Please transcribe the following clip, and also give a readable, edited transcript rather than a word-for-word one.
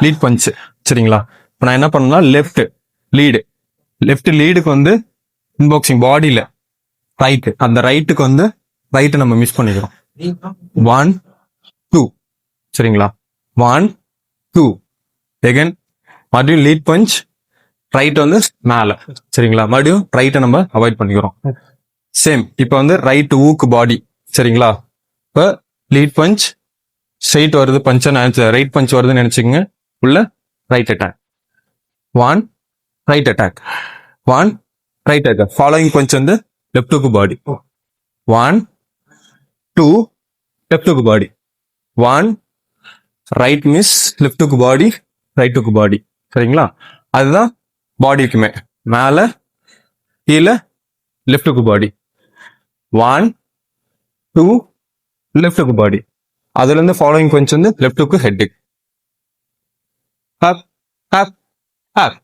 Lead punch. சரிங்களா? இப்போ நான் என்ன பண்ணணும்னா லெஃப்ட் லீடுக்கு வந்து இன்பாக்சிங் பாடியில ரைட்டு, அந்த ரைட்டுக்கு வந்து ரைட்டை நம்ம மிஸ் பண்ணிக்கிறோம். 1 2. சரிங்களா? 1 2. எகன் மறுபடியும் லீட் பஞ்ச், ரைட் வந்து மேல. சரிங்களா? மறுபடியும் ரைட்டை நம்ம அவாய்ட் பண்ணிக்கிறோம். சேம் இப்போ வந்து ரைட் ஊக்கு பாடி. சரிங்களா? இப்போ லீட் பஞ்ச் ஸ்ட்ரெயிட் வருது, பஞ்சை ரைட் பஞ்ச் வருதுன்னு நினைச்சுக்கோங்க. உள்ள right attack. 1 right attack. 1 right attack. Following punch வந்து லெஃப்ட்டுக்கு பாடி. 1 2 லெஃப்ட்டுக்கு பாடி. 1 ரைட் மிஸ், லெஃப்ட்டுக்கு பாடி, ரைட்டுக்கு பாடி. சரிங்களா? அதுதான் பாடிக்குமே. மேல கீழே லெஃப்ட்டுக்கு பாடி. 1 2 லெஃப்ட்டுக்கு பாடி. அதுல இருந்து ஃபாலோயிங் பஞ்ச் வந்து லெஃப்ட்டுக்கு ஹெட். அப் அப் அப்.